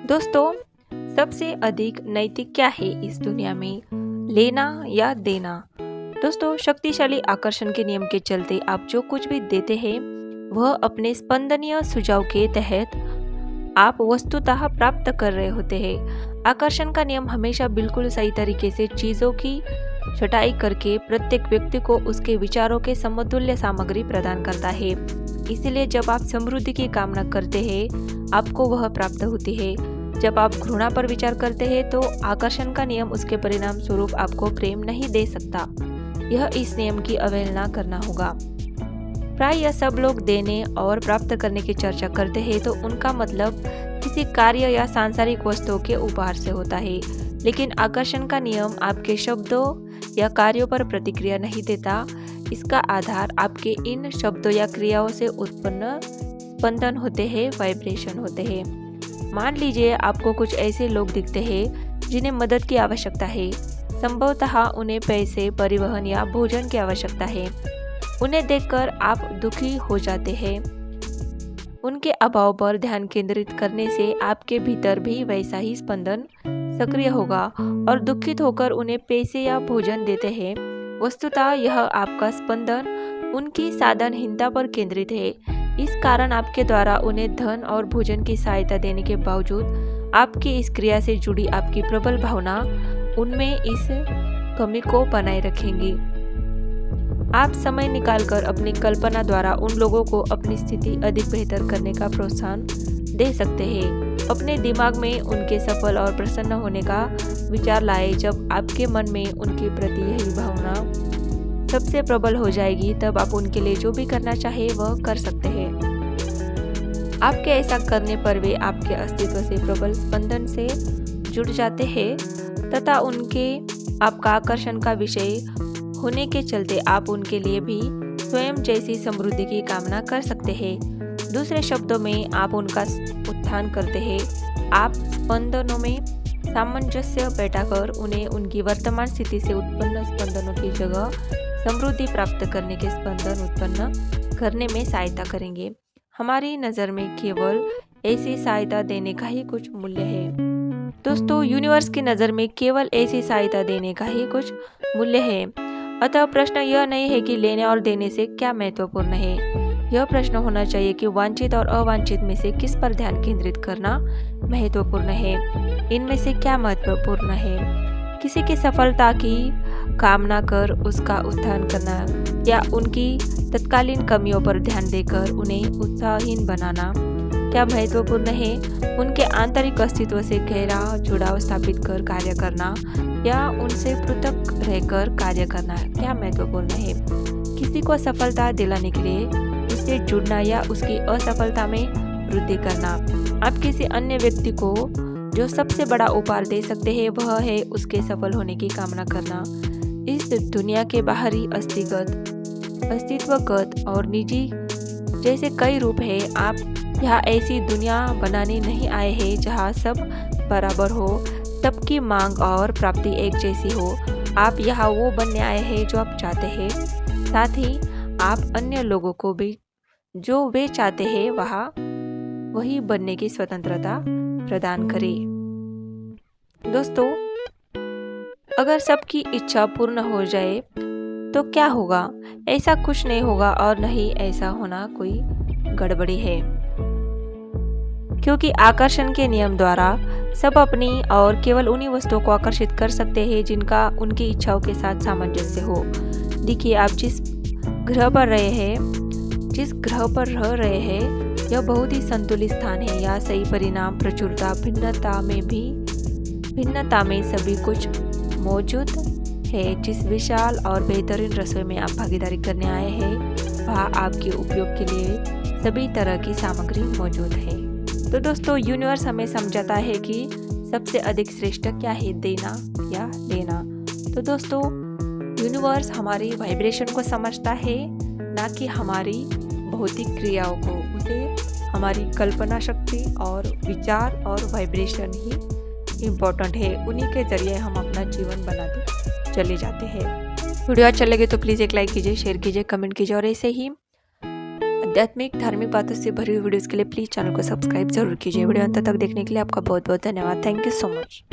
दोस्तों, सबसे अधिक नैतिक क्या है इस दुनिया में, लेना या देना? दोस्तों, शक्तिशाली आकर्षण के नियम के चलते आप जो कुछ भी देते हैं वह अपने स्पंदनीय सुझाव के तहत आप वस्तुतः प्राप्त कर रहे होते हैं। आकर्षण का नियम हमेशा बिल्कुल सही तरीके से चीजों की छटाई करके प्रत्येक व्यक्ति को उसके विचारों के समतुल्य सामग्री प्रदान करता है। इसलिए जब आप समृद्धि की कामना करते हैं आपको वह प्राप्त होती है। जब आप घृणा पर विचार करते हैं तो आकर्षण का नियम उसके परिणाम स्वरूप आपको प्रेम नहीं दे सकता। यह इस नियम की अवहेलना करना होगा। प्राय सब लोग देने और प्राप्त करने की चर्चा करते हैं तो उनका मतलब किसी कार्य या सांसारिक वस्तुओं के उपहार से होता है, लेकिन आकर्षण का नियम आपके शब्दों या कार्यों पर प्रतिक्रिया नहीं देता। इसका आधार आपके इन शब्दों या क्रियाओं से उत्पन्न स्पंदन होते हैं, वाइब्रेशन होते हैं। मान लीजिए आपको कुछ ऐसे लोग दिखते हैं जिन्हें मदद की आवश्यकता है। संभवतः उन्हें पैसे, परिवहन या भोजन की आवश्यकता है। उन्हें देखकर आप दुखी हो जाते हैं। उनके अभाव पर ध्यान केंद्रित करने से आपके भीतर भी वैसा ही स्पंदन सक्रिय होगा और दुखित होकर उन्हें पैसे या भोजन देते हैं। वस्तुतः यह आपका स्पंदन उनकी साधनहीनता पर केंद्रित है। इस कारण आपके द्वारा उन्हें धन और भोजन की सहायता देने के बावजूद आपकी इस क्रिया से जुड़ी आपकी प्रबल भावना उनमें इस कमी को बनाए रखेंगी। आप समय निकालकर अपनी कल्पना द्वारा उन लोगों को अपनी स्थिति अधिक बेहतर करने का प्रोत्साहन दे सकते हैं। अपने दिमाग में उनके सफल और प्रसन्न होने का विचार लाए। जब आपके मन में उनके प्रति यही भावना सबसे प्रबल हो जाएगी तब आप उनके लिए जो भी करना चाहे वह कर सकते हैं। आपके ऐसा करने पर वे आपके अस्तित्व से प्रबल स्पंदन से जुड़ जाते हैं तथा उनके आपका आकर्षण का विषय होने के चलते आप उनके लिए भी स्वयं जैसी समृद्धि की कामना कर सकते हैं। दूसरे शब्दों में आप उनका उत्थान करते हैं। आप स्पंदनों में सामंजस्य बैठाकर उन्हें उनकी वर्तमान स्थिति से उत्पन्न स्पंदनों की जगह समृद्धि प्राप्त करने के स्पंदन उत्पन्न करने में सहायता करेंगे। हमारी नज़र में केवल ऐसी सहायता देने का ही कुछ मूल्य है। दोस्तों, यूनिवर्स की नज़र में केवल ऐसी सहायता देने का ही कुछ मूल्य है। अतः प्रश्न यह नहीं है कि लेने और देने से क्या महत्वपूर्ण है। यह प्रश्न होना चाहिए कि वांछित और अवांछित में से किस पर ध्यान केंद्रित करना महत्वपूर्ण है। इनमें से क्या महत्वपूर्ण है? किसी की सफलता की कामना कर उसका उत्थान करना या उनकी तत्कालीन कमियों पर ध्यान देकर उन्हें उत्साहहीन बनाना क्या महत्वपूर्ण है? उनके आंतरिक अस्तित्व से गहरा जुड़ाव स्थापित कर कार्य करना या उनसे पृथक रहकर कार्य करना क्या महत्वपूर्ण है? किसी को सफलता दिलाने के लिए उससे जुड़ना या उसकी असफलता में वृद्धि करना। आप किसी अन्य व्यक्ति को जो सबसे बड़ा उपहार दे सकते हैं वह है उसके सफल होने की कामना करना। इस दुनिया के बाहरी अस्तित्वगत और निजी जैसे कई रूप है। आप यहाँ ऐसी दुनिया बनाने नहीं आए हैं जहाँ सब बराबर हो, सबकी मांग और प्राप्ति एक जैसी हो। आप यहाँ वो बनने आए हैं जो आप चाहते हैं, साथ ही आप अन्य लोगों को भी जो वे चाहते हैं वही बनने की स्वतंत्रता प्रदान करें। दोस्तों, अगर सबकी इच्छा पूर्ण हो जाए तो क्या होगा? ऐसा कुछ नहीं होगा और नहीं ऐसा होना कोई गड़बड़ी है, क्योंकि आकर्षण के नियम द्वारा सब अपनी और केवल उन्हीं वस्तुओं को आकर्षित कर सकते हैं जिनका उनकी इच्छाओं के साथ सामंजस्य हो। देखिए, आप जिस ग्रह पर रह रहे हैं यह बहुत ही संतुलित स्थान है। यह सही परिणाम, प्रचुरता, भिन्नता में सभी कुछ मौजूद है। जिस विशाल और बेहतरीन रसोई में आप भागीदारी करने आए हैं वहाँ आपके उपयोग के लिए सभी तरह की सामग्री मौजूद है। तो दोस्तों, यूनिवर्स हमें समझाता है कि सबसे अधिक श्रेष्ठ क्या है, देना या लेना। तो दोस्तों, यूनिवर्स हमारी वाइब्रेशन को समझता है, ना कि हमारी भौतिक क्रियाओं को। उसे हमारी कल्पना शक्ति और विचार और वाइब्रेशन ही इम्पोर्टेंट है। उन्हीं के जरिए हम अपना जीवन बनाते चले जाते हैं। वीडियो अच्छा लगे तो प्लीज़ एक लाइक कीजिए, शेयर कीजिए, कमेंट कीजिए और ऐसे ही आध्यात्मिक धार्मिक बातों से भरी हुई वीडियोज़ के लिए प्लीज़ चैनल को सब्सक्राइब जरूर कीजिए। वीडियो अंत तक देखने के लिए आपका बहुत बहुत धन्यवाद। Thank you so much.